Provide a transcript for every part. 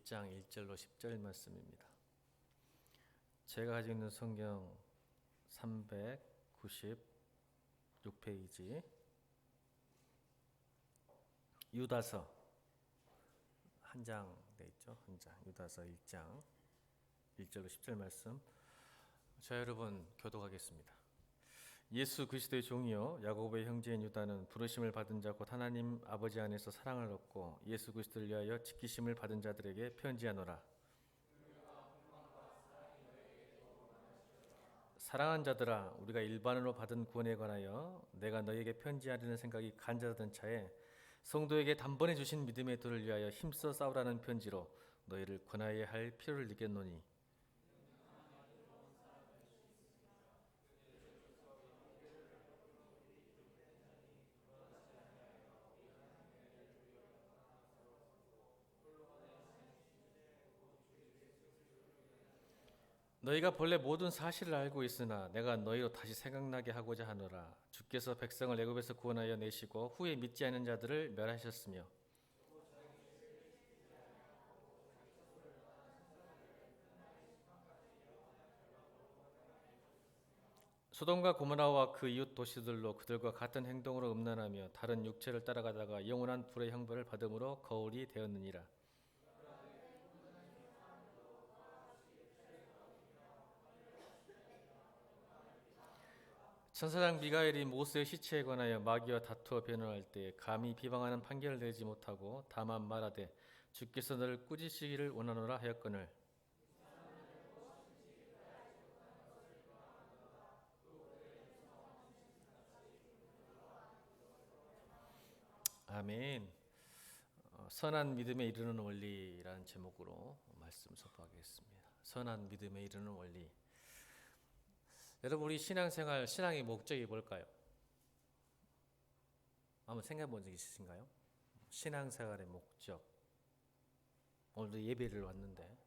1장 1절로 10절 말씀입니다. 제가 가지고 있는 성경 396페이지 유다서 한 장 돼 있죠. 한 장. 유다서 1장 1절로 10절 말씀. 자, 여러분 교독하겠습니다. 예수 그리스도의 종이요 야고보의 형제인 유다는 부르심을 받은 자 곧 하나님 아버지 안에서 사랑을 얻고 예수 그리스도를 위하여 지키심을 받은 자들에게 편지하노라. 사랑하는 자들아, 우리가 일반으로 받은 구원에 관하여 내가 너희에게 편지하려는 생각이 간절하던 차에 성도에게 단번에 주신 믿음의 도를 위하여 힘써 싸우라는 편지로 너희를 권하여야 할 필요를 느꼈노니, 너희가 본래 모든 사실을 알고 있으나 내가 너희로 다시 생각나게 하고자 하노라. 주께서 백성을 애굽에서 구원하여 내시고 후에 믿지 않는 자들을 멸하셨으며 소돔과 고모라와 그 이웃 도시들로 그들과 같은 행동으로 음란하며 다른 육체를 따라가다가 영원한 불의 형벌을 받음으로 거울이 되었느니라. 천사장 미가엘이 모세의 시체에 관하여 마귀와 다투어 변호할 때 감히 비방하는 판결을 내지 못하고 다만 말하되 주께서 너를 꾸짖으시기를 원하노라 하였거늘, 아멘. 선한 믿음에 이르는 원리라는 제목으로 말씀 선포하겠습니다. 선한 믿음에 이르는 원리. 여러분, 우리 신앙생활, 신앙의 목적이 뭘까요? 한번 생각해 본 적 있으신가요? 신앙생활의 목적. 오늘도 예배를 왔는데,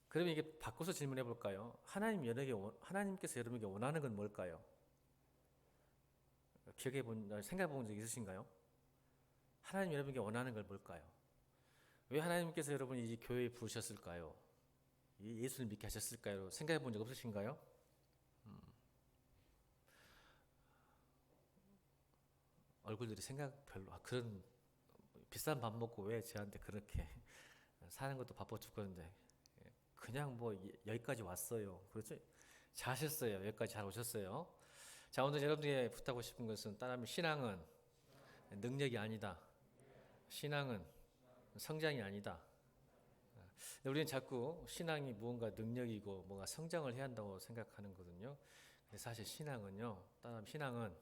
그러면 이게 바꿔서 질문해 볼까요? 하나님께서 여러분에게 원하는 건 뭘까요? 생각해 본 적 있으신가요? 하나님 여러분에게 원하는 걸 뭘까요? 왜 하나님께서 여러분이 이 교회에 부르셨을까요? 예수를 믿게 하셨을까요? 생각해 본 적 없으신가요? 얼굴들이 생각 별로, 그런 비싼 밥 먹고 왜 저한테 그렇게 사는 것도 바빠 죽겠는데 그냥 뭐 여기까지 왔어요. 그렇죠? 잘하셨어요. 여기까지 잘 오셨어요. 자, 오늘 여러분에게 부탁하고 싶은 것은 따라하면 신앙은 능력이 아니다. 신앙은 성장이 아니다. 우리는 자꾸 신앙이 무언가 능력이고 뭔가 성장을 해야 한다고 생각하는 거거든요. 근데 사실 신앙은요, 따라하면 신앙은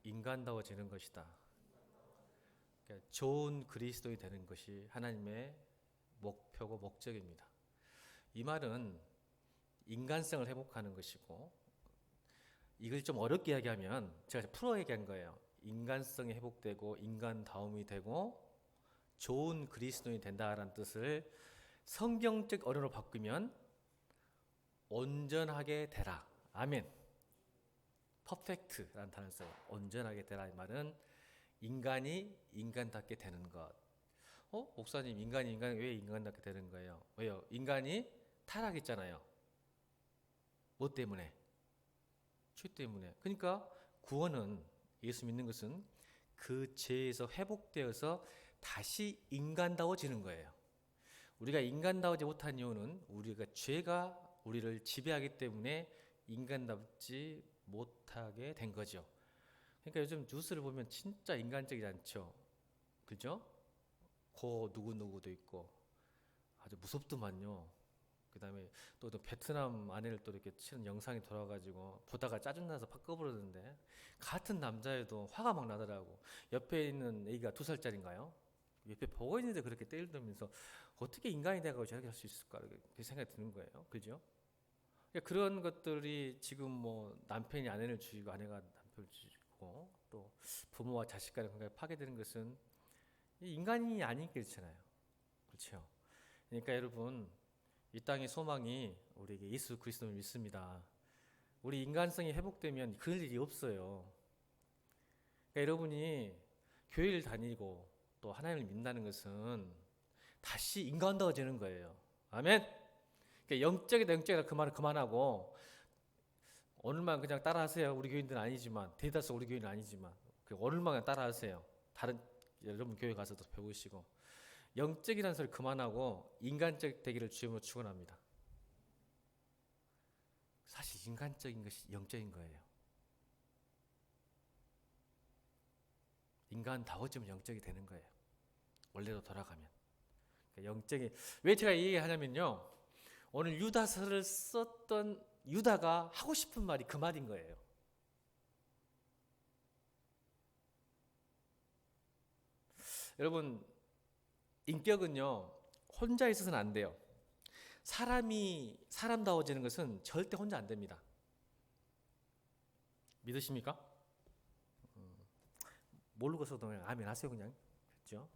인간다워지는 것이다. 그러니까 좋은 그리스도인이 되는 것이 하나님의 목표고 목적입니다. 이 말은 인간성을 회복하는 것이고, 이걸 좀 어렵게 이야기하면 제가 풀어 얘기한 거예요. 인간성이 회복되고 인간다움이 되고 좋은 그리스도인이 된다라는 뜻을 성경적 언어로 바꾸면 온전하게 되라. 아멘. 퍼펙트라는 단어를 써요. 온전하게 되라. 이 말은 인간이 인간답게 되는 것. 목사님, 인간이 왜 인간답게 되는 거예요? 왜요? 인간이 타락했잖아요. 뭐 때문에? 죄 때문에. 그러니까 구원은, 예수 믿는 것은 그 죄에서 회복되어서 다시 인간다워지는 거예요. 우리가 인간다워지 못한 이유는 우리가 죄가 우리를 지배하기 때문에 인간답지 못하게 된 거죠. 그러니까 요즘 뉴스를 보면 진짜 인간적이지 않죠. 그죠? 고 누구누구도 있고 아주 무섭더만요. 그 다음에 또 베트남 아내를 또 이렇게 치는 영상이 돌아가지고 보다가 짜증나서 팍 꺼버렸는데, 같은 남자애도 화가 막 나더라고. 옆에 있는 애기가 2살짜리인가요? 옆에 보고 있는데 그렇게 때리면서 어떻게 인간이 돼가지고 저렇게 할 수 있을까, 그렇게 생각이 드는 거예요. 그죠? 그러니까 그런 것들이 지금 뭐 남편이 아내를 죽이고 아내가 남편을 죽이고 또 부모와 자식 간의 관계가 파괴되는 것은 인간이 아니니까 그렇잖아요. 그렇죠? 그러니까 여러분, 이 땅의 소망이 우리에게 예수 그리스도를 믿습니다. 우리 인간성이 회복되면 그럴 일이 없어요. 그러니까 여러분이 교회를 다니고 또 하나님을 믿는다는 것은 다시 인간다워지는 거예요. 아멘. 그러니까 영적이다 그 말을 그만하고 오늘만 그냥 따라하세요. 우리 교인들은 아니지만 대다수 우리 교인은 아니지만 오늘만 그냥 따라하세요. 다른 여러분 교회 가서도 배우시고 영적이라는 소리 그만하고 인간적 되기를 주님으로 축원합니다. 사실 인간적인 것이 영적인 거예요. 인간다워지면 영적이 되는 거예요. 원래로 돌아가면. 그러니까 영적이 왜 제가 이 얘기하냐면요. 오늘 유다서를 썼던 유다가 하고 싶은 말이 그 말인 거예요. 여러분 인격은요 혼자 있어서는 안 돼요. 사람이 사람다워지는 것은 절대 혼자 안 됩니다. 믿으십니까? 모르고서도 그냥 아멘 하세요 그냥. 그렇죠?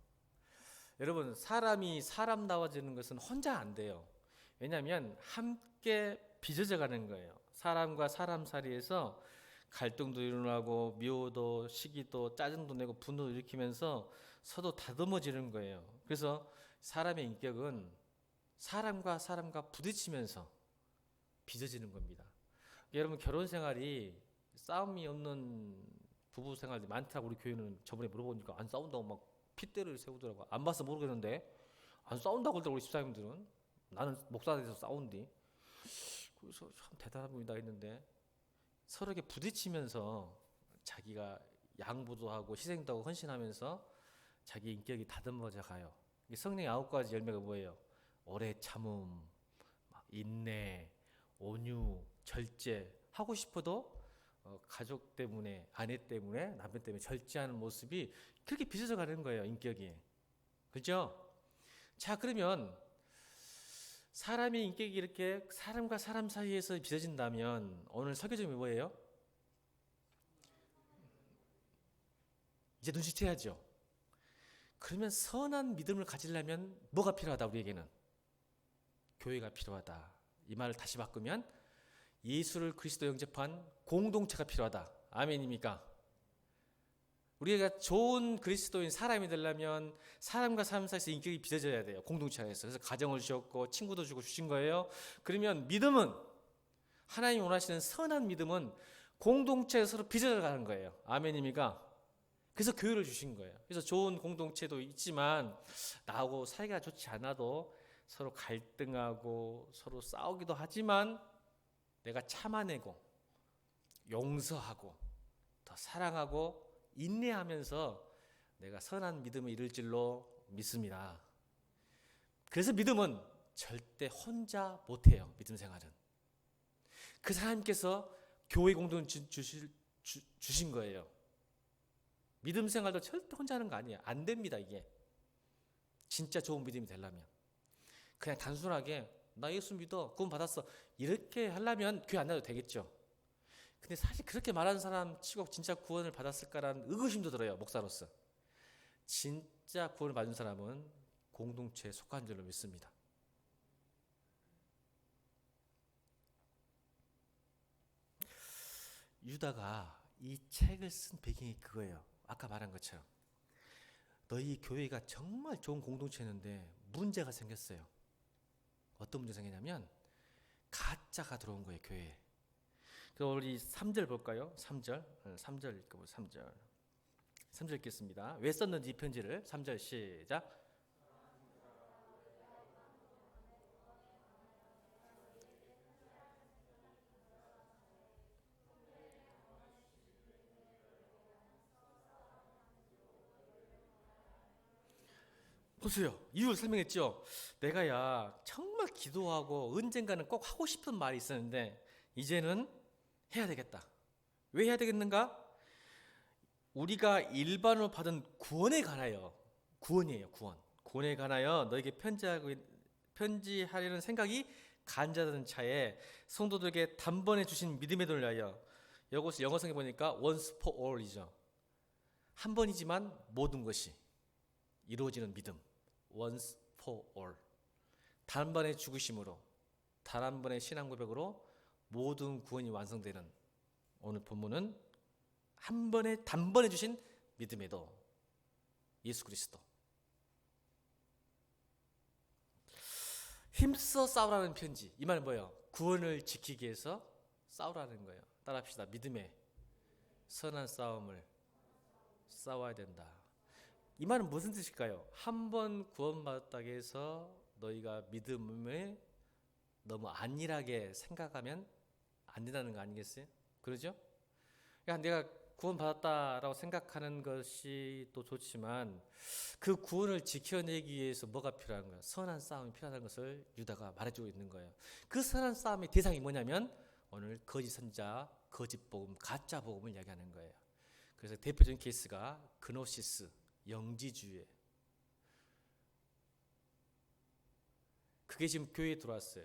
여러분 사람이 사람다워지는 것은 혼자 안 돼요. 왜냐하면 함께 빚어져 가는 거예요. 사람과 사람 사이에서 갈등도 일어나고 미워도 시기도 짜증도 내고 분노도 일으키면서 서로 다듬어지는 거예요. 그래서 사람의 인격은 사람과 부딪히면서 빚어지는 겁니다. 여러분 결혼 생활이 싸움이 없는 부부 생활이 많다고 우리 교회는 저번에 물어보니까 안 싸운다고 막 핏대를 세우더라고. 안 봐서 모르겠는데 안 싸운다고 그러더라고 우리 집사님들은. 나는 목사돼서 싸운디. 그래서 참 대단한 분이다 했는데 서로에게 부딪히면서 자기가 양보도 하고 희생도 하고 헌신하면서 자기 인격이 다듬어져 가요. 성령의 9가지 열매가 뭐예요? 오래 참음, 인내, 온유, 절제. 하고 싶어도 가족 때문에, 아내 때문에, 남편 때문에 절제하는 모습이 그렇게 빚어져 가는 거예요, 인격이. 그죠? 자, 그러면 사람의 인격이 이렇게 사람과 사람 사이에서 빚어진다면 오늘 설교 제목이 뭐예요? 이제 눈치채야죠. 그러면 선한 믿음을 가지려면 뭐가 필요하다 우리에게는? 교회가 필요하다. 이 말을 다시 바꾸면 예수를 그리스도 영접한 공동체가 필요하다. 아멘입니까? 우리가 좋은 그리스도인 사람이 되려면 사람과 사람 사이에서 인격이 빚어져야 돼요. 공동체 안에서. 그래서 가정을 주셨고 친구도 주고 주신 거예요. 그러면 믿음은 하나님이 원하시는 선한 믿음은 공동체에서 서로 빚어져 가는 거예요. 아멘입니까? 그래서 교회를 주신 거예요. 그래서 좋은 공동체도 있지만 나하고 사이가 좋지 않아도 서로 갈등하고 서로 싸우기도 하지만 내가 참아내고 용서하고 더 사랑하고 인내하면서 내가 선한 믿음을 이룰 줄로 믿습니다. 그래서 믿음은 절대 혼자 못해요. 믿음 생활은. 그 하나님께서 교회 공동 주신 거예요. 믿음 생활도 절대 혼자 하는 거 아니에요. 안 됩니다 이게. 진짜 좋은 믿음이 되려면. 그냥 단순하게 나 예수 믿어 구원 받았어 이렇게 하려면 교회 안 나도 되겠죠. 근데 사실 그렇게 말하는 사람 치고 진짜 구원을 받았을까라는 의구심도 들어요. 목사로서. 진짜 구원을 받은 사람은 공동체에 속한 줄로 믿습니다. 유다가 이 책을 쓴 배경이 그거예요. 아까 말한 것처럼 너희 교회가 정말 좋은 공동체였는데 문제가 생겼어요. 어떤 문제가 생기냐면 가짜가 들어온 거예요. 교회에. 그럼 우리 3절 볼까요? 3절 읽고 3절 읽겠습니다. 왜 썼는지 이 편지를 3절 시작. 보세요. 이유를 설명했죠. 내가 정말 기도하고 언젠가는 꼭 하고 싶은 말이 있었는데 이제는 해야 되겠다. 왜 해야 되겠는가? 우리가 일반으로 받은 구원에 관하여 구원이에요. 구원에 관하여 너에게 편지하려는 생각이 간절하던 차에 성도들에게 단번에 주신 믿음에 돌려요. 이것을 영어성에 보니까 once for all이죠. 한 번이지만 모든 것이 이루어지는 믿음. once for all. 단번에 죽으심으로 단 한 번의 신앙 고백으로 모든 구원이 완성되는 오늘 본문은 한 번에 단번에 주신 믿음에도 예수 그리스도. 힘써 싸우라는 편지. 이 말은 뭐예요? 구원을 지키기 위해서 싸우라는 거예요. 따라합시다. 믿음의 선한 싸움을 싸워야 된다. 이 말은 무슨 뜻일까요? 한 번 구원받았다고 해서 너희가 믿음을 너무 안일하게 생각하면 안 된다는 거 아니겠어요? 그러죠? 그러니까 내가 구원받았다라고 생각하는 것이 또 좋지만 그 구원을 지켜내기 위해서 뭐가 필요한 거야? 선한 싸움이 필요하다는 것을 유다가 말해주고 있는 거예요. 그 선한 싸움의 대상이 뭐냐면 오늘 거짓 선자, 거짓 복음, 가짜 복음을 이야기하는 거예요. 그래서 대표적인 케이스가 그노시스, 영지주의. 그게 지금 교회에 들어왔어요.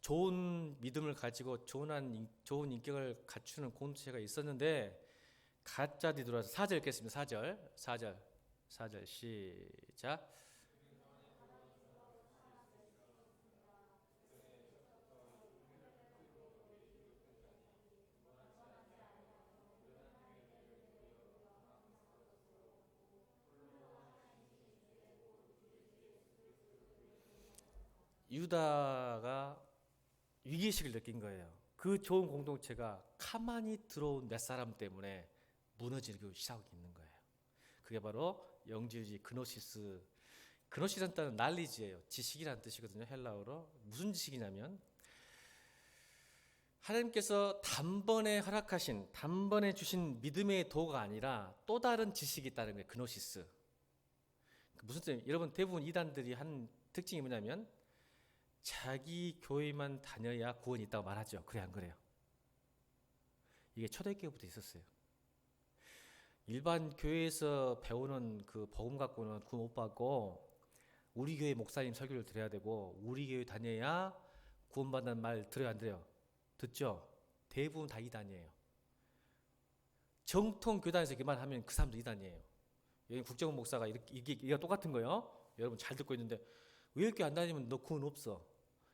좋은 믿음을 가지고 좋은 인격을 갖추는 공동체가 있었는데 가짜들이 들어와서 4절 읽겠습니다. 4절 시작. 유다가 위기의식을 느낀 거예요. 그 좋은 공동체가 가만히 들어온 몇 사람 때문에 무너지기 시작하고 있는 거예요. 그게 바로 영지주의 그노시스. 그노시스는 뜻은 날리지예요. 지식이라는 뜻이거든요. 헬라어로. 무슨 지식이냐면 하나님께서 단번에 허락하신, 단번에 주신 믿음의 도가 아니라 또 다른 지식이 있다는 거예요. 그노시스. 무슨 뜻이에요? 여러분 대부분 이단들이 한 특징이 뭐냐면 자기 교회만 다녀야 구원이 있다고 말하죠. 그래 안 그래요? 이게 초대교회부터 있었어요. 일반 교회에서 배우는 그 복음 갖고는 구원 못 받고 우리 교회 목사님 설교를 들어야 되고 우리 교회 다녀야 구원받는 말 들어요 안 들어요? 듣죠? 대부분 다 이단이에요. 정통 교단에서 이렇게 말하면 그 사람도 이단이에요. 여기 국정원 목사가 이게 똑같은 거예요. 여러분 잘 듣고 있는데 왜 이렇게 안 다니면 너 구원 없어.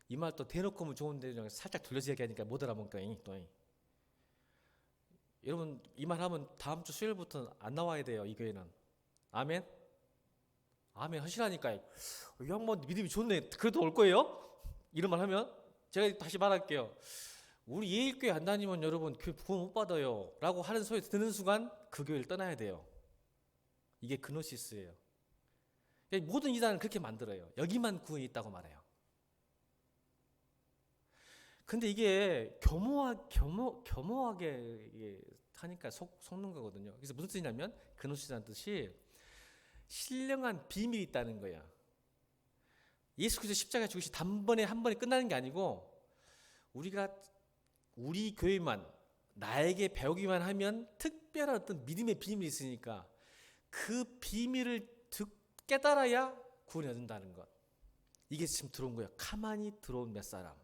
이 말 또 대놓고 하면 좋은데 살짝 돌려서 얘기하니까 못 알아먹으니까 또. 여러분 이 말 하면 다음 주 수요일부터 안 나와야 돼요. 이 교회는. 아멘? 아멘 하시라니까요. 이 양반 믿음이 좋네. 그래도 올 거예요? 이런 말 하면 제가 다시 말할게요. 우리 예일교회 안 다니면 여러분 구원 못 받아요 라고 하는 소리 듣는 순간 그 교회를 떠나야 돼요. 이게 그노시스예요. 모든 이단은 그렇게 만들어요. 여기만 구원이 있다고 말해요. 근데 이게 겸허하게 이게 하니까 속는 거거든요. 그래서 무슨 뜻이냐면 그노시스라는 뜻이 신령한 비밀이 있다는 거야. 예수 그리스도 십자가 죽으시 단번에 한 번에 끝나는 게 아니고 우리 교회만 나에게 배우기만 하면 특별한 어떤 믿음의 비밀이 있으니까 그 비밀을 깨달아야 구원이 얻는다는 것. 이게 지금 들어온 거예요. 가만히 들어온 몇 사람.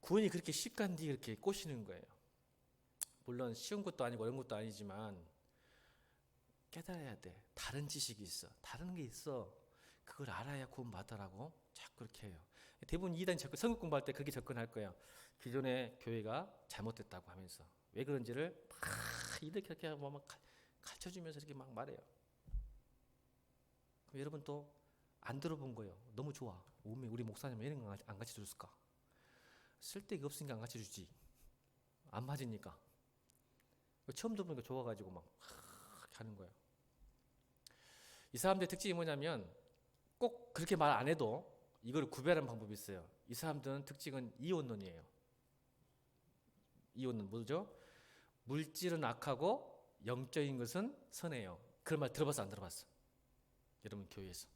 구원이 그렇게 쉽간디 이렇게 꼬시는 거예요. 물론 쉬운 것도 아니고 어려운 것도 아니지만 깨달아야 돼. 다른 지식이 있어. 다른 게 있어. 그걸 알아야 구원 받더라고. 자꾸 그렇게 해요. 대부분 이단이 자꾸 성경 공부할 때 그렇게 접근할 거예요. 기존의 교회가 잘못됐다고 하면서 왜 그런지를 막 이렇게 막 가르쳐주면서 이렇게 막 말해요. 그럼 여러분 또 안 들어본 거예요. 너무 좋아. 우리 목사님 왜 이런 거 안 가르쳐줬을까? 쓸데가 없으니까 안 가르쳐주지. 안 맞으니까. 처음 들어보니까 좋아가지고 막 하는 거예요. 이 사람들의 특징이 뭐냐면 꼭 그렇게 말 안 해도 이걸 구별하는 방법이 있어요. 이 사람들은 특징은 이원론이에요. 이원론 뭐죠? 물질은 악하고 영적인 것은 선해요. 그런 말 들어봤어 안 들어봤어? 여러분 교회에서.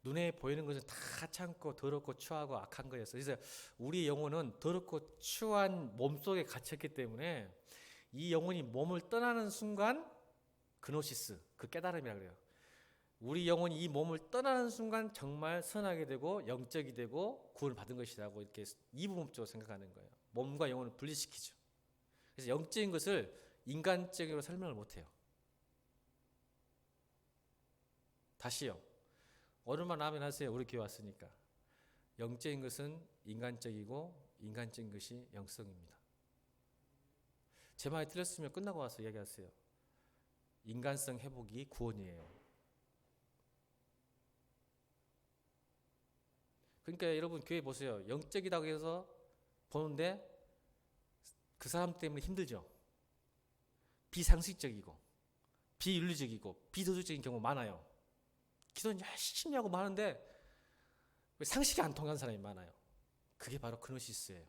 눈에 보이는 것은 다 참고 더럽고 추하고 악한 거였어요. 그래서 우리 영혼은 더럽고 추한 몸속에 갇혔기 때문에 이 영혼이 몸을 떠나는 순간 그노시스, 그 깨달음이라 그래요. 우리 영혼이 이 몸을 떠나는 순간 정말 선하게 되고 영적이 되고 구원을 받은 것이라고 이렇게 이분법적으로 생각하는 거예요. 몸과 영혼을 분리시키죠. 그래서 영적인 것을 인간적으로 설명을 못해요. 다시요. 오늘만 아멘 하세요. 우리 교회 왔으니까. 영적인 것은 인간적이고 인간적인 것이 영성입니다. 제 말이 틀렸으면 끝나고 와서 이야기하세요. 인간성 회복이 구원이에요. 그러니까 여러분 교회 보세요. 영적이라고 해서 보는데 그 사람 때문에 힘들죠. 비상식적이고 비윤리적이고 비도덕적인 경우 많아요. 기도는 열심히 하고 많은데 왜 상식이 안 통하는 사람이 많아요. 그게 바로 그노시스예요.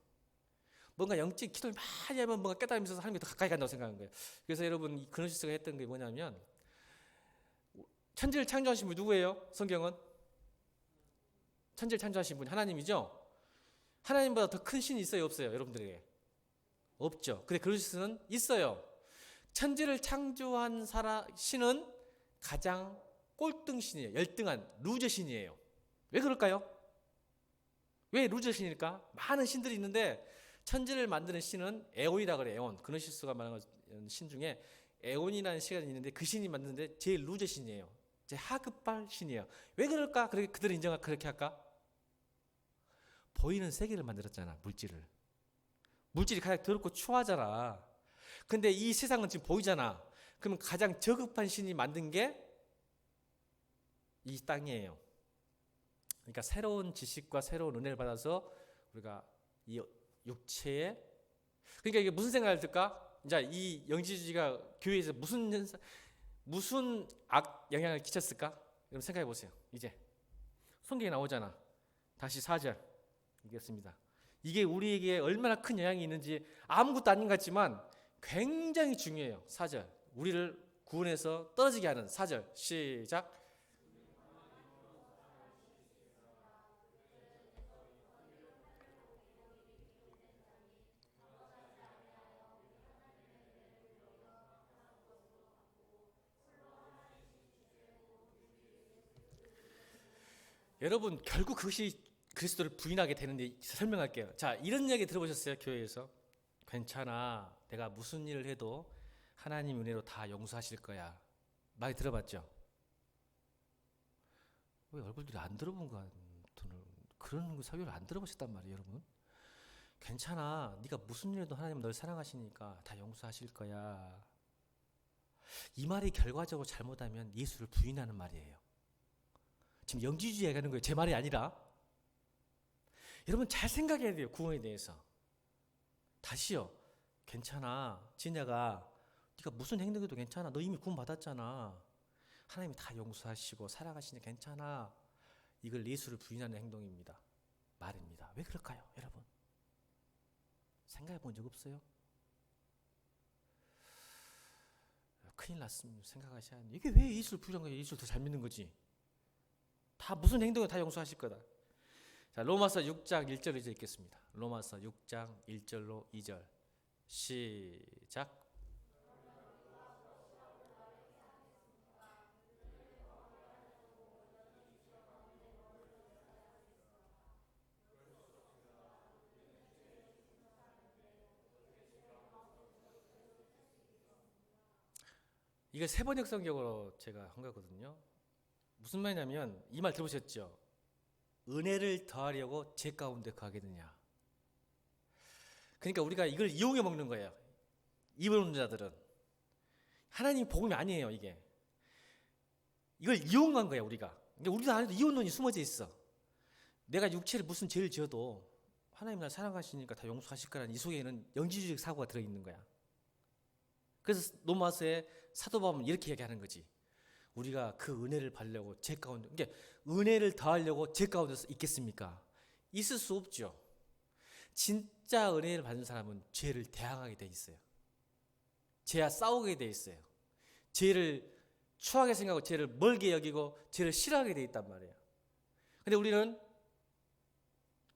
뭔가 영적 기도를 많이 하면 뭔가 깨달으면서 하나님께 더 가까이 간다고 생각하는 거예요. 그래서 여러분 이 그노시스가 했던 게 뭐냐면 천지를 창조하신 분이 누구예요? 성경은 천지를 창조하신 분이 하나님이죠. 하나님보다 더 큰 신이 있어요, 없어요? 여러분들에게 없죠. 근데 그노시스는 있어요. 천지를 창조한 신은 가장 꼴등신이에요. 열등한 루저신이에요. 왜 그럴까요? 왜 루저신일까? 많은 신들이 있는데 천지를 만드는 신은 에온이라 그래요. 에온. 그노시스가 말하는 신 중에 에온이라는 신이 있는데 그 신이 만드는데 제일 루저신이에요. 제 하급발 신이에요. 왜 그럴까? 그들이 그렇게 할까? 보이는 세계를 만들었잖아. 물질이 가장 더럽고 추하잖아. 근데 이 세상은 지금 보이잖아. 그러면 가장 저급한 신이 만든 게 이 땅이에요. 그러니까 새로운 지식과 새로운 은혜를 받아서 우리가 이 육체에, 그러니까 이게 무슨 생각을 들까? 이제 이 영지주의가 교회에서 무슨 악 영향을 끼쳤을까? 여러분 생각해 보세요. 이제 성경에 나오잖아. 다시 4절 읽겠습니다. 이게 우리에게 얼마나 큰 영향이 있는지 아무것도 아닌 것 같지만 굉장히 중요해요. 4절. 우리를 구원해서 떨어지게 하는 4절. 시작. 여러분 결국 그것이 그리스도를 부인하게 되는데 설명할게요. 자, 이런 이야기 들어보셨어요? 교회에서 괜찮아, 내가 무슨 일을 해도 하나님 은혜로 다 용서하실 거야. 많이 들어봤죠? 왜 얼굴들이 안 들어본 거 그런 설교를 안 들어보셨단 말이에요, 여러분. 괜찮아, 네가 무슨 일을 해도 하나님 널 사랑하시니까 다 용서하실 거야. 이 말이 결과적으로 잘못하면 예수를 부인하는 말이에요. 지금 영지주의 얘기하는 거예요. 제 말이 아니라. 여러분 잘 생각해야 돼요. 구원에 대해서. 다시요. 괜찮아. 진야가 네가 무슨 행동해도 괜찮아. 너 이미 구원 받았잖아. 하나님이 다 용서하시고 사랑하시니 괜찮아. 이걸 예수를 부인하는 행동입니다. 말입니다. 왜 그럴까요, 여러분? 생각해 본 적 없어요? 큰일 났습니다. 생각하셔야 합니다. 이게 왜 예수를 부인한 거예요? 예수를 더 잘 믿는 거지. 다 무슨 행동을 다 용서하실 거다. 자, 로마서 6장 1절 이제 읽겠습니다. 로마서 6장 1절로 2절 시작. 이거 세번역 성경으로 제가 한 거거든요. 무슨 말이냐면 이 말 들어보셨죠? 은혜를 더하려고 죄 가운데 거하겠느냐. 그러니까 우리가 이걸 이용해 먹는 거예요. 이번 자들은 하나님 복음이 아니에요. 이걸 이용한 거예요. 우리가. 그러니까 우리도 안에도 이혼론이 숨어져 있어. 내가 육체를 무슨 죄를 지어도 하나님 날 사랑하시니까 다 용서하실 거라는 이 속에는 영지주의적 사고가 들어있는 거야. 그래서 로마서에 사도 바울은 이렇게 얘기하는 거지. 우리가 그 은혜를 받으려고 죄 가운데, 그러니까 은혜를 더하려고 죄 가운데 있겠습니까? 있을 수 없죠. 진짜 은혜를 받는 사람은 죄를 대항하게 돼 있어요. 죄와 싸우게 돼 있어요. 죄를 추하게 생각하고 죄를 멀게 여기고 죄를 싫어하게 돼 있단 말이에요. 근데 우리는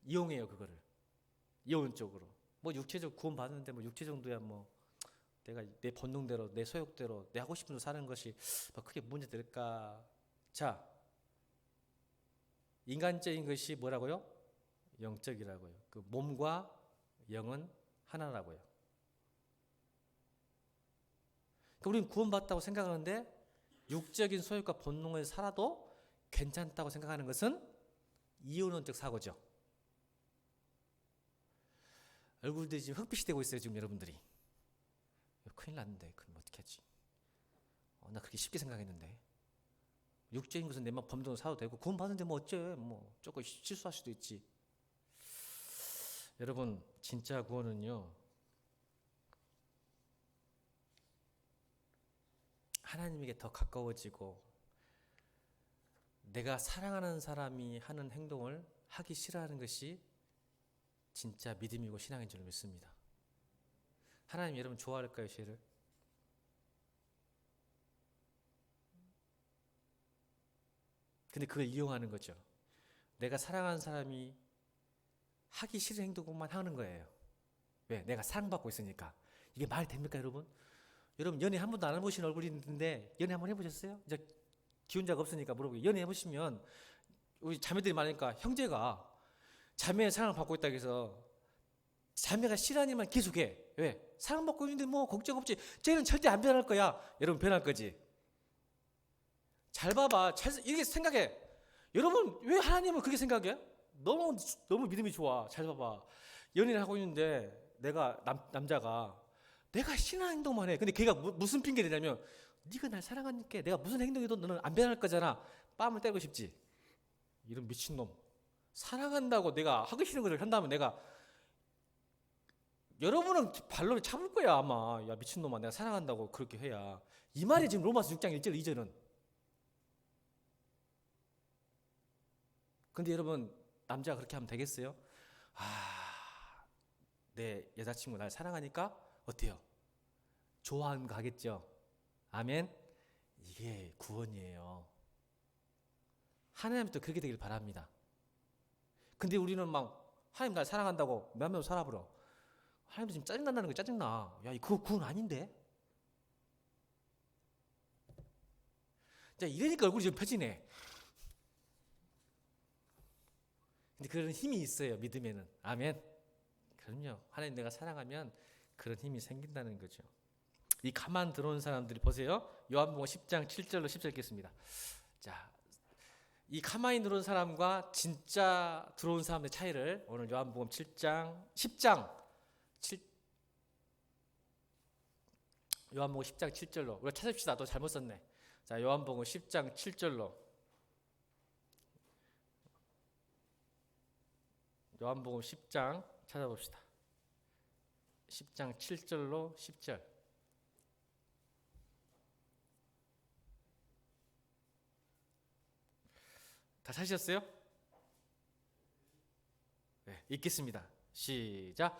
이용해요, 그거를. 이혼적으로. 뭐 육체적 구원 받는데 뭐 육체 정도야 뭐 내가 내 본능대로 내 소욕대로 내 하고 싶은 대로 사는 것이 크게 문제 될까? 자, 인간적인 것이 뭐라고요? 영적이라고요. 그 몸과 영은 하나라고요. 그러니까 우리는 구원받았다고 생각하는데 육적인 소욕과 본능을 살아도 괜찮다고 생각하는 것은 이혼론적 사고죠. 얼굴들이 지금 흑빛이 되고 있어요. 지금 여러분들이. 큰일 났는데 그럼 어떻게 하지? 나 그렇게 쉽게 생각했는데. 육적인 것은 내만 범죄로 사도 되고 구원 받는데 뭐 어째 뭐 조금 실수할 수도 있지. 여러분 진짜 구원은요 하나님에게 더 가까워지고 내가 사랑하는 사람이 하는 행동을 하기 싫어하는 것이 진짜 믿음이고 신앙인 줄 믿습니다. 하나님 여러분 좋아할까요, 죄를? 근데 그걸 이용하는 거죠. 내가 사랑하는 사람이 하기 싫은 행동만 하는 거예요. 왜? 내가 사랑받고 있으니까. 이게 말이 됩니까, 여러분? 여러분 연애 한 번도 안 해보신 얼굴이 있는데 연애 한번 해보셨어요? 이제 기혼자가 없으니까 물어보게. 연애 해보시면 우리 자매들이 많으니까 형제가 자매의 사랑을 받고 있다고 해서 자매가 싫어하니만 계속해. 왜? 사랑받고 있는데 뭐 걱정 없지. 쟤는 절대 안 변할 거야. 여러분 변할 거지. 잘 봐봐. 이렇게 생각해. 여러분 왜 하나님은 그렇게 생각해? 너무 믿음이 좋아. 잘 봐봐. 연애를 하고 있는데 내가 남자가 내가 신한 행동만 해. 근데 걔가 무슨 핑계를 대냐면 네가 날 사랑하니까 내가 무슨 행동해도 너는 안 변할 거잖아. 뺨을 때리고 싶지. 이런 미친놈. 사랑한다고 내가 하기 싫은 것을 한다면 내가 여러분은 발로 잡을 거야 아마. 야 미친놈아 내가 사랑한다고 그렇게 해야. 이 말이 지금 로마서 6장 1절 2절은. 근데 여러분 남자가 그렇게 하면 되겠어요? 내 여자친구 날 사랑하니까 어때요? 좋아하는 거 하겠죠? 아멘? 이게 구원이에요. 하나님도 그렇게 되길 바랍니다. 근데 우리는 막 하나님 날 사랑한다고 몇 명 살아버려. 하나님도 지금 짜증난다는 거 짜증나. 야 그거 구원 아닌데? 자 이러니까 얼굴이 좀 펴지네. 근데 그런 힘이 있어요 믿음에는. 아멘. 그럼요. 하나님 내가 사랑하면 그런 힘이 생긴다는 거죠. 이 가만 들어온 사람들이 보세요. 요한복음 10장 7절로 10절 읽겠습니다. 자, 이 가만히 들어온 사람과 진짜 들어온 사람의 차이를 오늘 요한복음 10장 7절로 우리가 찾읍시다. 또 잘못 썼네. 자, 요한복음 10장 7절로 요한복음 10장 찾아봅시다. 10장 7절로 10절. 다 찾으셨어요? 네, 읽겠습니다. 시작.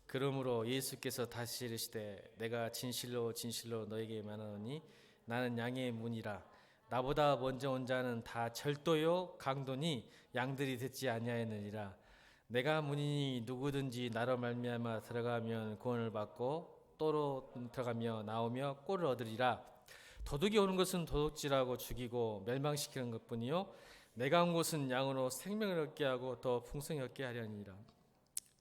그러므로 예수께서 다시 이르시되 내가 진실로 진실로 너에게 말하노니 나는 양의 문이라. 나보다 먼저 온 자는 다 절도요 강도니 양들이 듣지 아니하였느니라. 내가 문이니 누구든지 나로 말미암아 들어가면 구원을 받고 또로 들어가며 나오며 꼴을 얻으리라. 도둑이 오는 것은 도둑질하고 죽이고 멸망시키는 것뿐이요 내가 온 것은 양으로 생명을 얻게 하고 더 풍성히 얻게 하려니라.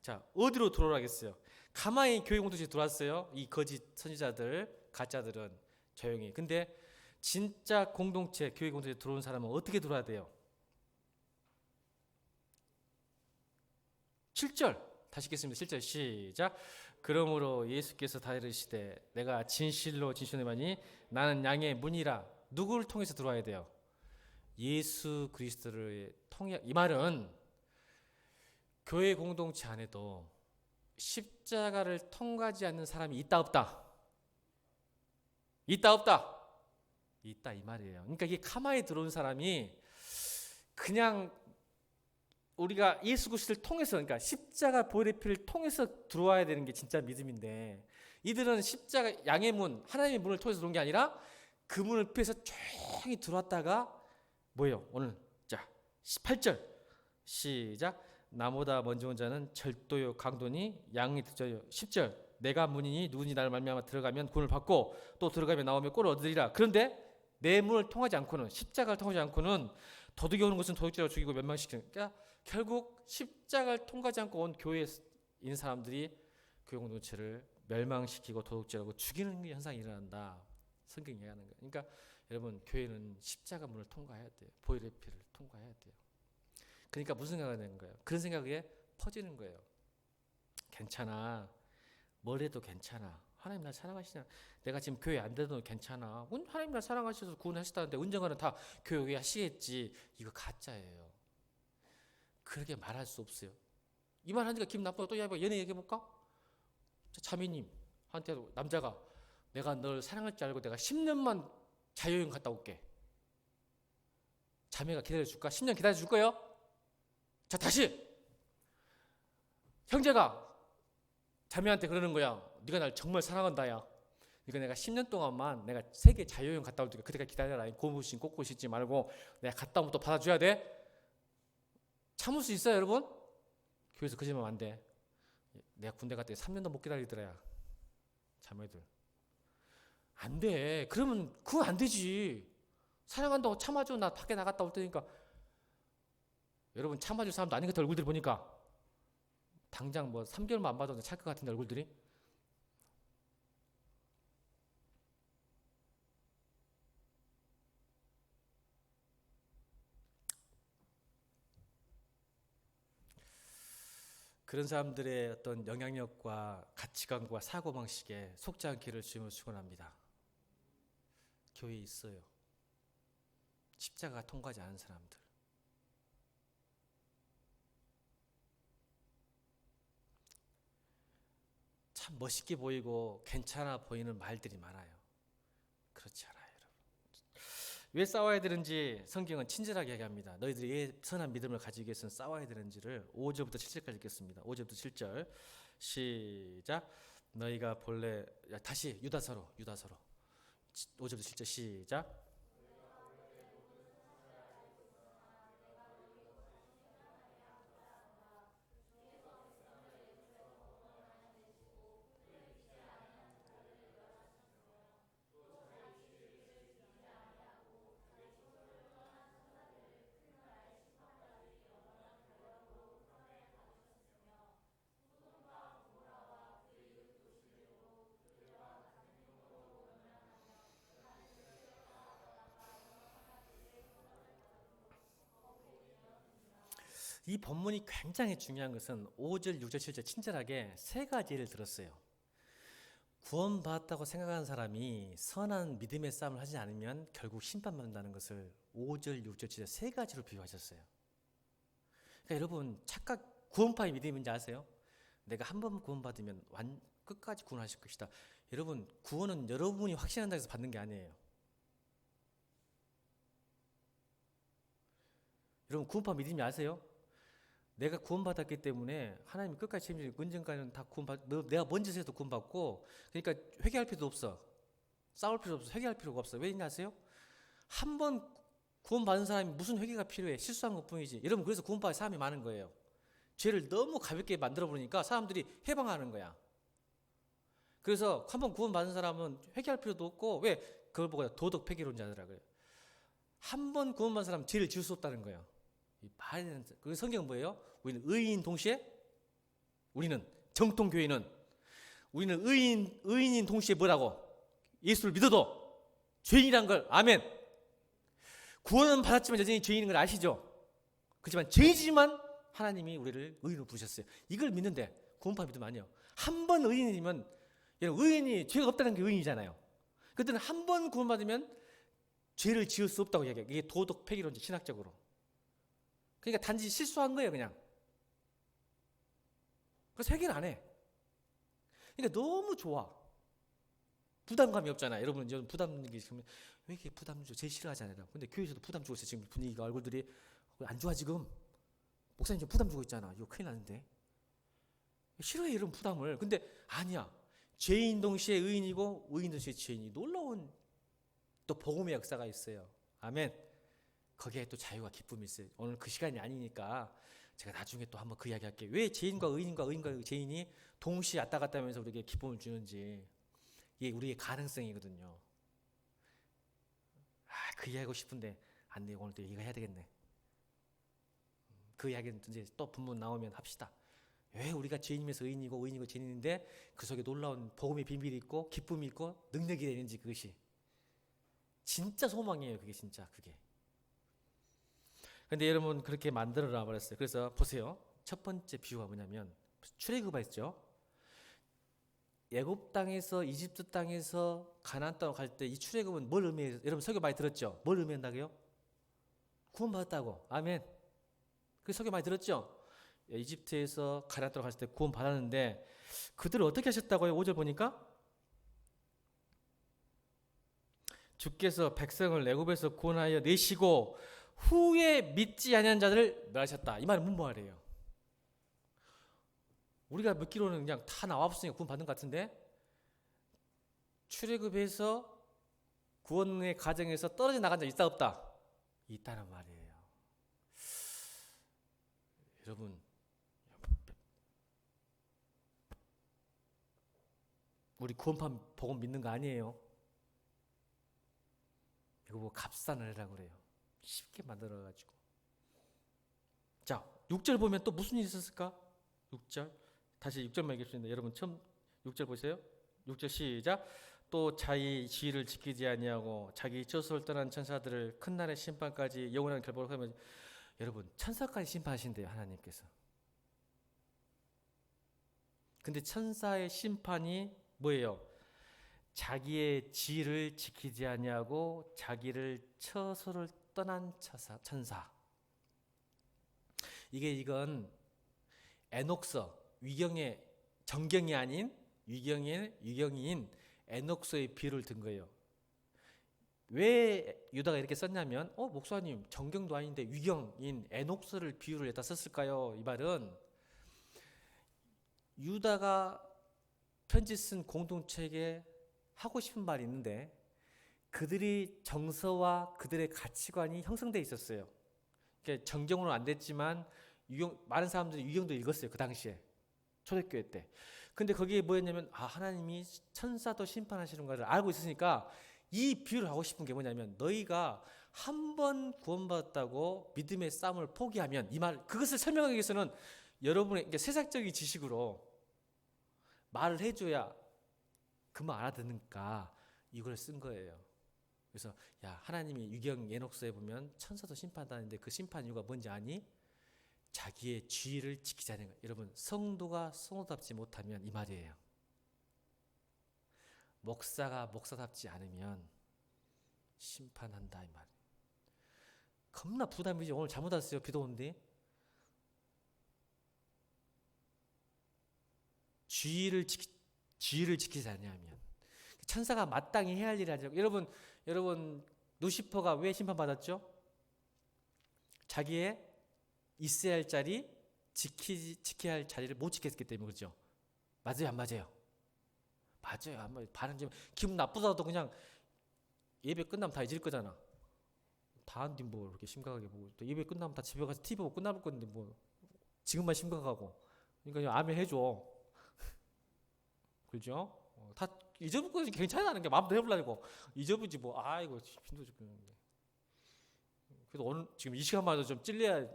자 어디로 들어오라겠어요? 가만히 교회 공동체에 들어왔어요. 이 거짓 선지자들 가짜들은 조용히. 근데 진짜 공동체 교회 공동체에 들어온 사람은 어떻게 들어와야 돼요? 7절 다시 읽겠습니다. 7절 시작. 그러므로 예수께서 다 이르시되 내가 진실로 진실로 말하니 나는 양의 문이라. 누구를 통해서 들어와야 돼요? 예수 그리스도를 통해. 이 말은 교회 공동체 안에도 십자가를 통과하지 않는 사람이 있다 없다? 있다 없다? 있다 이 말이에요. 그러니까 이게 가만히 들어온 사람이 그냥 우리가 예수 그리스도를 통해서 그러니까 십자가 보혈의 피를 통해서 들어와야 되는 게 진짜 믿음인데 이들은 십자가 양의 문 하나님의 문을 통해서 들어온 게 아니라 그 문을 피해서 조용히 들어왔다가 뭐예요? 오늘 자 18절 시작. 나보다 먼저 온 자는 절도요 강도니 양이 듣져요. 10절 내가 문이니 누구니 나를 말미암아 들어가면 구원을 받고 또 들어가면 나오며 꼴을 얻으리라. 그런데 내 문을 통하지 않고는 십자가를 통하지 않고는 도둑이 오는 것은 도둑질하고 죽이고 멸망시키는. 그러니까 결국 십자가를 통과하지 않고 온 교회에 있는 사람들이 교회 공동체를 멸망시키고 도둑질하고 죽이는 현상이 일어난다. 성경이 얘기하는 거예요. 그러니까 여러분 교회는 십자가 문을 통과해야 돼요. 보혈의 피를 통과해야 돼요. 그러니까 무슨 생각이 되는 거예요? 그런 생각에 퍼지는 거예요. 괜찮아. 뭘 해도 괜찮아. 하나님 날 사랑하시냐? 내가 지금 교회 안 다녀도 괜찮아. 하나님 날 사랑하셔서 구원하셨다는데 언젠가는 다 교회 하시겠지. 이거 가짜예요. 그렇게 말할 수 없어요. 이 말 하니까 기분 나쁘다. 또 연애 얘기해볼까? 자매님 한테 남자가 내가 널 사랑할 줄 알고 내가 10년만 자유여행 갔다 올게. 자매가 기다려줄까? 10년 기다려줄 거예요? 자, 다시 형제가 자매한테 그러는 거야. 네가 날 정말 사랑한다 야. 이거 내가 10년 동안만 내가 세계 자유여행 갔다 올 테니까 그때까지 기다려라. 고무신 꽂고 싶지 말고 내가 갔다 오면 또 받아줘야 돼. 참을 수 있어요 여러분? 교회에서 거짓말 안 돼. 내가 군대 갔더니 3년도 못 기다리더라. 자매들 안 돼. 그러면 그건 안 되지. 사랑한다고 참아줘. 나 밖에 나갔다 올 테니까. 여러분 참아줄 사람도 아닌 것 같아. 얼굴들 보니까 당장 뭐 3개월만 안 봐도 찰 것 같은데 얼굴들이. 그런 사람들의 어떤 영향력과 가치관과 사고방식에 속지 않기를 주님을 축원합니다. 교회에 있어요. 십자가가 통과하지 않은 사람들. 참 멋있게 보이고 괜찮아 보이는 말들이 많아요. 그렇지 않아요, 여러분. 왜 싸워야 되는지 성경은 친절하게 얘기합니다. 너희들이 왜 선한 믿음을 가지기 위해서는 싸워야 되는지를 5절부터 7절까지 읽겠습니다. 5절부터 7절 시작. 너희가 본래 다시 유다서로 5절부터 7절 시작. 이 본문이 굉장히 중요한 것은 5절, 6절, 7절 친절하게 세 가지를 들었어요. 구원받았다고 생각하는 사람이 선한 믿음의 싸움을 하지 않으면 결국 심판받는다는 것을 5절, 6절, 7절 세 가지로 비유하셨어요. 그러니까 여러분 착각 구원파의 믿음이 뭔지 아세요? 내가 한 번 구원받으면 끝까지 구원하실 것이다. 여러분 구원은 여러분이 확신한다고 해서 받는 게 아니에요. 여러분 구원파 믿음이 아세요? 내가 구원받았기 때문에 하나님이 끝까지 책임지고 언젠가는 다 내가 뭔 짓을 해도 구원받고, 그러니까 회개할 필요도 없어. 싸울 필요 없어. 회개할 필요가 없어. 왜 있냐 아세요? 한 번 구원받은 사람이 무슨 회개가 필요해? 실수한 것뿐이지. 여러분 그래서 구원받은 사람이 많은 거예요. 죄를 너무 가볍게 만들어 버리니까 사람들이 해방하는 거야. 그래서 한 번 구원받은 사람은 회개할 필요도 없고, 왜? 그걸 보고 도덕 폐기론자들이라 그래요. 한 번 구원받은 사람은 죄를 지을 수 없다는 거예요. 말이 되는. 그 성경은 뭐예요? 우리는 의인 동시에, 우리는 정통교회는 우리는 의인인 동시에 뭐라고? 예수를 믿어도 죄인이란 걸, 아멘. 구원은 받았지만 여전히 죄인인 걸 아시죠? 그렇지만 죄인이지만 하나님이 우리를 의인으로 부르셨어요. 이걸 믿는데 구원파 믿으면 아니에요. 한 번 의인이면, 여러분 의인이 죄가 없다는 게 의인이잖아요. 그때는 한 번 구원받으면 죄를 지을 수 없다고 얘기해요. 이게 도덕 폐기론자 신학적으로. 그러니까 단지 실수한 거예요 그냥. 그래서 회개를 안 해. 그러니까 너무 좋아. 부담감이 없잖아요. 여러분 부담 느끼시면왜 이렇게 부담 줘? 제일 싫어하잖아요. 근데 교회에서도 부담 주고 있어요. 지금 분위기가, 얼굴들이 안 좋아 지금. 목사님 좀 부담 주고 있잖아. 이거 큰일 나는데. 싫어해 이런 부담을. 근데 아니야. 죄인 동시에 의인이고 의인 동시에 죄인이, 놀라운 또 복음의 역사가 있어요. 아멘. 거기에 또 자유와 기쁨이 있어요. 오늘 그 시간이 아니니까 제가 나중에 또 한번 그 이야기 할게요. 왜 죄인과 의인과 죄인이 동시에 왔다 갔다 하면서 우리에게 기쁨을 주는지. 이게 우리의 가능성이거든요. 그 이야기 하고 싶은데 안 돼. 오늘 또 얘기가 해야 되겠네. 그 이야기는 이제 또 본문 나오면 합시다. 왜 우리가 죄인이면서 의인이고 죄인인데 그 속에 놀라운 복음의 비밀이 있고 기쁨이 있고 능력이 되는지, 그것이 진짜 소망이에요. 그게 진짜 그게. 근데 여러분 그렇게 만들어놔 버렸어요. 그래서 보세요. 첫 번째 비유가 뭐냐면 출애굽가 있죠. 애굽 땅에서 이집트 땅에서 가나안 땅으로 갈 때 이 출애굽은 뭘 의미해요? 여러분 설교 많이 들었죠? 뭘 의미한다고요? 구원받았다고. 아멘. 그 설교 많이 들었죠? 이집트에서 가나안 땅으로 갔을 때 구원받았는데 그들을 어떻게 하셨다고요? 5절 보니까 주께서 백성을 애굽에서 구원하여 내시고 후에 믿지 아니한 자들을 멸하셨다. 이 말은 무슨 말이에요? 우리가 믿기로는 그냥 다 나와봤으니까 구원받는 것 같은데 출애굽에서 구원의 과정에서 떨어져 나간 자 있다 없다? 있다는 말이에요. 여러분 우리 구원판 복음 믿는 거 아니에요? 이거 뭐 값싼 은혜라고 그래요. 쉽게 만들어가지고. 자 6절 보면 또 무슨 일이 있었을까? 6절 다시 6절만 읽겠습니다. 여러분 처음 6절 보세요. 6절 시작. 또 자기 지위를 지키지 아니하고 자기 처소를 떠난 천사들을 큰 날의 심판까지 영원한 결박을 하면 여러분 천사까지 심판하신대요 하나님께서. 근데 천사의 심판이 뭐예요? 자기의 지위를 지키지 아니하고 자기를 처소를 떠난 천사. 이건 에녹서 위경의 정경이 아닌 위경인 에녹서의 비유를 든 거예요. 왜 유다가 이렇게 썼냐면 목사님 정경도 아닌데 위경인 에녹서를 비유를 여기다 썼을까요? 이 말은 유다가 편지 쓴 공동체에게 하고 싶은 말이 있는데 그들이 정서와 그들의 가치관이 형성되어 있었어요. 그러니까 정경으로는 안 됐지만 많은 사람들이 위경도 읽었어요. 그 당시에 초대교회 때. 근데 거기에 뭐였냐면 하나님이 천사도 심판하시는 것을 알고 있으니까 이 비유를 하고 싶은 게 뭐냐면 너희가 한 번 구원받았다고 믿음의 싸움을 포기하면 이 말 그것을 설명하기 위해서는 여러분의 그러니까 세상적인 지식으로 말을 해줘야 그만 알아듣니까 이걸 쓴 거예요. 그래서 하나님이 유경 에녹서에 보면 천사도 심판하는데 그 심판 이유가 뭔지 아니? 자기의 지위를 지키자는 거예요. 여러분 성도가 성도답지 못하면 이 말이에요. 목사가 목사답지 않으면 심판한다 이 말. 겁나 부담이지. 오늘 잘못 왔어요. 비도 오는데. 지위를 지키지 않냐면 천사가 마땅히 해야 할 일을 하죠. 여러분 루시퍼가 왜 심판받았죠? 자기의 있어야 할 자리, 지켜야 할 자리를 못 지켰기 때문에 그렇죠. 맞아요, 안 맞아요? 맞아요, 안 맞아요. 반은 좀 기분 나쁘다도 그냥 예배 끝나면 다 잊을 거잖아. 다 안 뒤 뭐 이렇게 심각하게 보고 또 예배 끝나면 다 집에 가서 TV 보고 끝날 건데 뭐 지금만 심각하고. 그러니까 아멘 해줘. 그죠? 다 잊어볼 거 괜찮다는 게 마음대로 해보려고 잊어보지 뭐. 이거 빈도 좀. 그래서 오늘 지금 이 시간마다 좀 찔려야.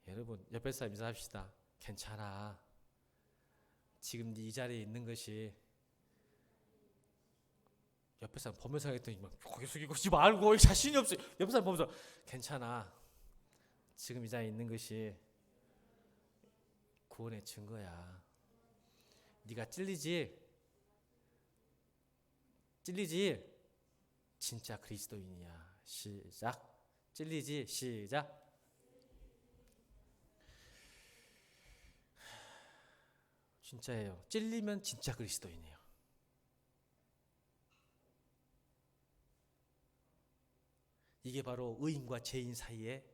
여러분 옆에 사람 인사합시다. 괜찮아. 지금 이 자리에 있는 것이 옆에 사람 보면서 했더니 막 고개 숙이고 지 말고 자신이 없어. 옆에 사람 보면서 괜찮아. 지금 이 자리에 있는 것이 구원의 증거야. 네가 찔리지? 진짜 그리스도인이야. 시작. 찔리지? 시작. 진짜예요. 찔리면 진짜 그리스도인이에요. 이게 바로 의인과 죄인 사이의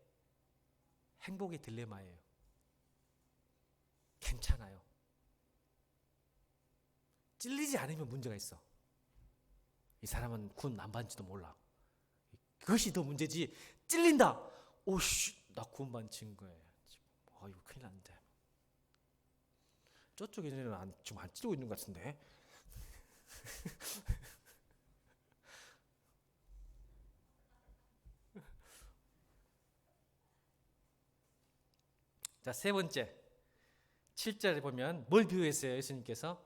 행복의 딜레마예요. 괜찮아요. 찔리지 않으면 문제가 있어. 이 사람은 구원 안 받는지도 몰라. 그것이 더 문제지. 찔린다. 오씨, 나 구원 받은 증거야. 이거 큰일 났는데. 저쪽 애들은 지금 안 찔리고 있는 것 같은데. 자, 세 번째. 7절에 보면 뭘 비유했어요? 예수님께서?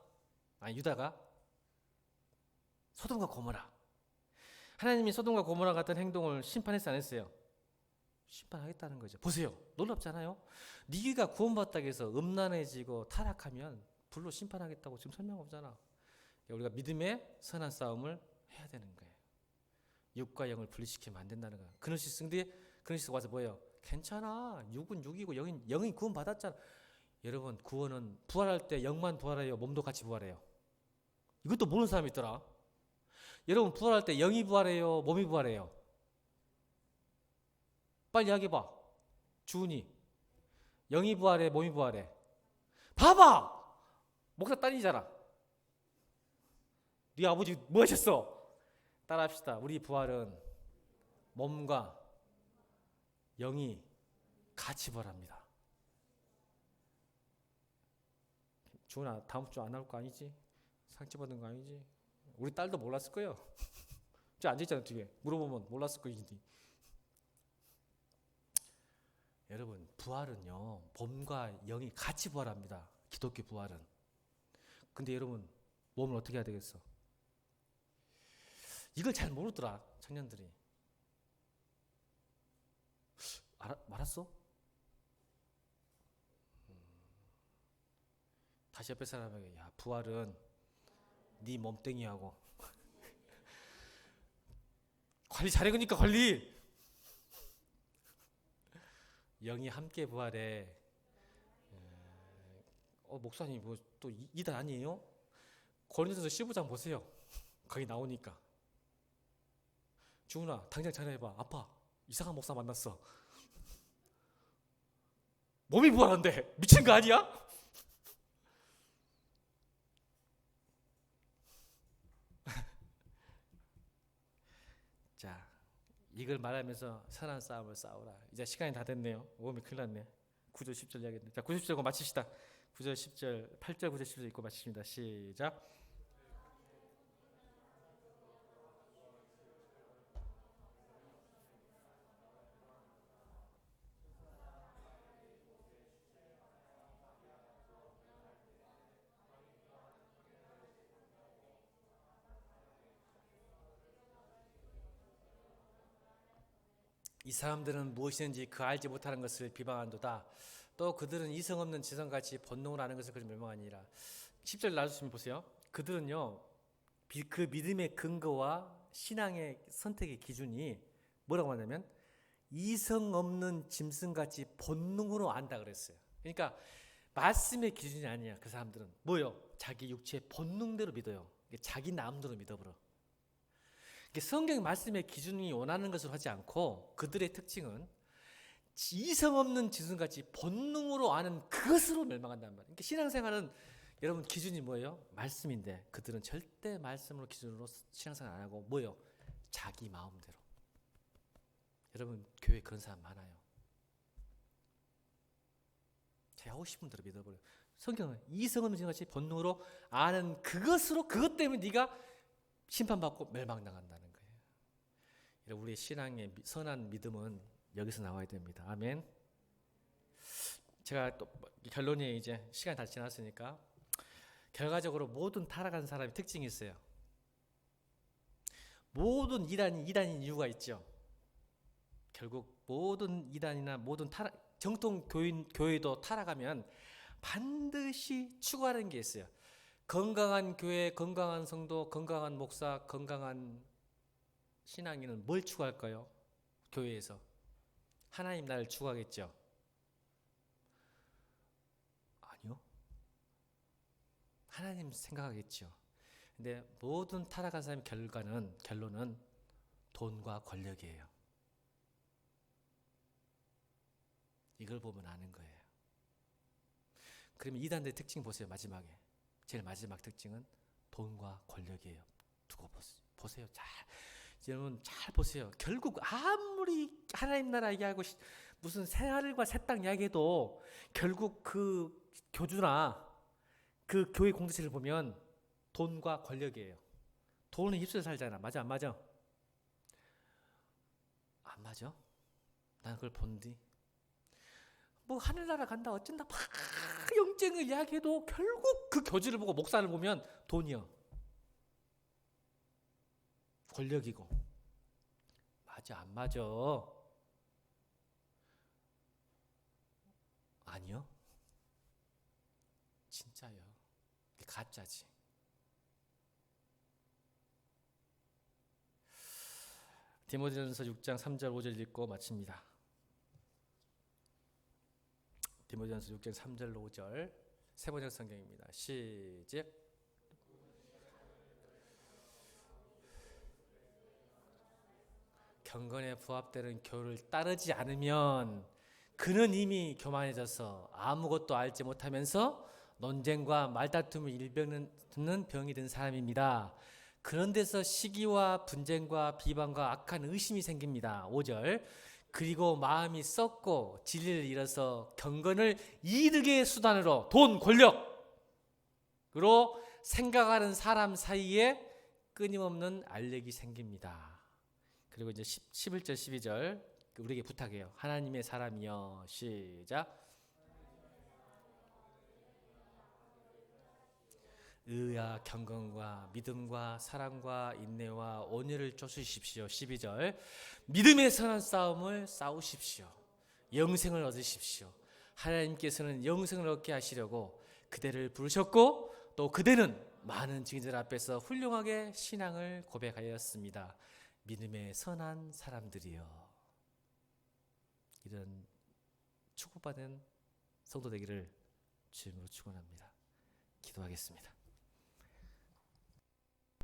유다가 소돔과 고모라. 하나님이 소돔과 고모라 같은 행동을 심판했어요, 안 했어요? 심판하겠다는 거죠. 보세요. 놀랍잖아요. 네가 구원받다고 해서 음란해지고 타락하면 불로 심판하겠다고 지금 설명 없잖아. 우리가 믿음의 선한 싸움을 해야 되는 거예요. 육과 영을 분리시키면 안 된다는 거예요. 그노시스 와서 뭐예요? 괜찮아. 육은 육이고 영이 구원받았잖아. 여러분, 구원은 부활할 때 영만 부활해요? 몸도 같이 부활해요? 이것도 모르는 사람이 있더라. 여러분, 부활할 때 영이 부활해요? 몸이 부활해요? 빨리 이야기해봐. 주은이, 영이 부활해? 몸이 부활해? 봐봐! 목사 딸이잖아. 네 아버지 뭐 하셨어? 따라합시다. 우리 부활은 몸과 영이 같이 부활합니다. 주은아, 다음 주 안 나올 거 아니지? 상처 받은 거 아니지? 우리 딸도 몰랐을 거예요. 저 앉아있잖아 뒤에. 물어보면 몰랐을 거이지. 여러분, 부활은요, 몸과 영이 같이 부활합니다. 기독교 부활은. 근데 여러분, 몸을 어떻게 해야 되겠어? 이걸 잘 모르더라, 청년들이. 말았어? 다시 옆에 사람에게, 야, 부활은 네 몸뚱이하고 관리 잘해보니까 관리! 영이 함께 부활해. 목사님 뭐 또 이단 아니에요? 고린도서 15장 보세요. 거기 나오니까. 주은아, 당장 전화해봐. 아빠, 이상한 목사 만났어. 몸이 부활한대. 미친 거 아니야? 자, 이걸 말하면서 선한 싸움을 싸우라. 이제 시간이 다 됐네요. 몸이 큰일 났네. 9절 10절 이야기했네. 자, 9절 10절 마칩시다. 9절 10절 8절 9절 10절 읽고 마칩니다. 시작. 이 사람들은 무엇이든지 그 알지 못하는 것을 비방한도다. 또 그들은 이성 없는 지성같이 본능을 아는 것을 그리 멸망하니라. 10절 놔주시면 보세요. 그들은요, 그 믿음의 근거와 신앙의 선택의 기준이 뭐라고 하냐면 이성 없는 짐승같이 본능으로 안다 그랬어요. 그러니까 말씀의 기준이 아니야. 그 사람들은 뭐요? 자기 육체의 본능대로 믿어요. 자기 마음대로 믿어버려. 성경 말씀의 기준이 원하는 것을 하지 않고 그들의 특징은 이성 없는 짐승같이 본능으로 아는 그것으로 멸망한단 말이에요. 그러니까 신앙생활은 여러분 기준이 뭐예요? 말씀인데 그들은 절대 말씀으로 기준으로 신앙생활 안 하고 뭐예요? 자기 마음대로. 여러분 교회에 그런 사람 많아요. 자기 하고 싶은 대로 믿어버려요. 성경은 이성 없는 짐승같이 본능으로 아는 그것으로 그것 때문에 네가 심판받고 멸망당한다는 거예요. 우리의 신앙의 선한 믿음은 여기서 나와야 됩니다. 아멘. 제가 또 결론이 이제 시간이 다 지났으니까 결과적으로 모든 타락한 사람의 특징이 있어요. 모든 이단인 이유가 있죠. 결국 모든 이단이나 모든 정통 교회도 타락하면 반드시 추구하는 게 있어요. 건강한 교회, 건강한 성도, 건강한 목사, 건강한 신앙인은 뭘 추구할까요? 교회에서 하나님 나라를 추구하겠죠? 아니요. 하나님 생각하겠죠. 근데 모든 타락한 사람의 결론은 돈과 권력이에요. 이걸 보면 아는 거예요. 그러면 이단들의 특징 보세요. 마지막에 제일 마지막 특징은 돈과 권력이에요. 두고 보세요. 여러분 잘 보세요. 결국 아무리 하나님 나라 이야기하고 무슨 새하늘과 새 땅 이야기해도 결국 그 교주나 그 교회 공동체를 보면 돈과 권력이에요. 돈은 입술에 살잖아. 맞아 안 맞아? 안 맞아? 난 그걸 본디. 뭐 하늘나라 간다 어쩐다 막 영쟁을 이야기해도 결국 그 교주를 보고 목사를 보면 돈이요. 권력이고. 맞아 안 맞아? 아니요. 진짜요. 가짜지. 디모데전서 6장 3절 5절 읽고 마칩니다. 디모데전서 6장 3절 5절 세번역 성경입니다. 시작. 경건에 부합되는 교를 따르지 않으면 그는 이미 교만해져서 아무것도 알지 못하면서 논쟁과 말다툼을 일컫는 병이 든 사람입니다. 그런 데서 시기와 분쟁과 비방과 악한 의심이 생깁니다. 5절. 그리고 마음이 썩고 진리를 잃어서 경건을 이득의 수단으로 돈, 권력으로 생각하는 사람 사이에 끊임없는 알력이 생깁니다. 그리고 이제 11절 12절 우리에게 부탁해요. 하나님의 사람이여. 시작. 의와 경건과 믿음과 사랑과 인내와 온유를 쫓으십시오. 12절. 믿음의 선한 싸움을 싸우십시오. 영생을 얻으십시오. 하나님께서는 영생을 얻게 하시려고 그대를 부르셨고 또 그대는 많은 증인들 앞에서 훌륭하게 신앙을 고백하였습니다. 믿음의 선한 사람들이여. 이런 축복받은 성도 되기를 주님으로 축원합니다. 기도하겠습니다.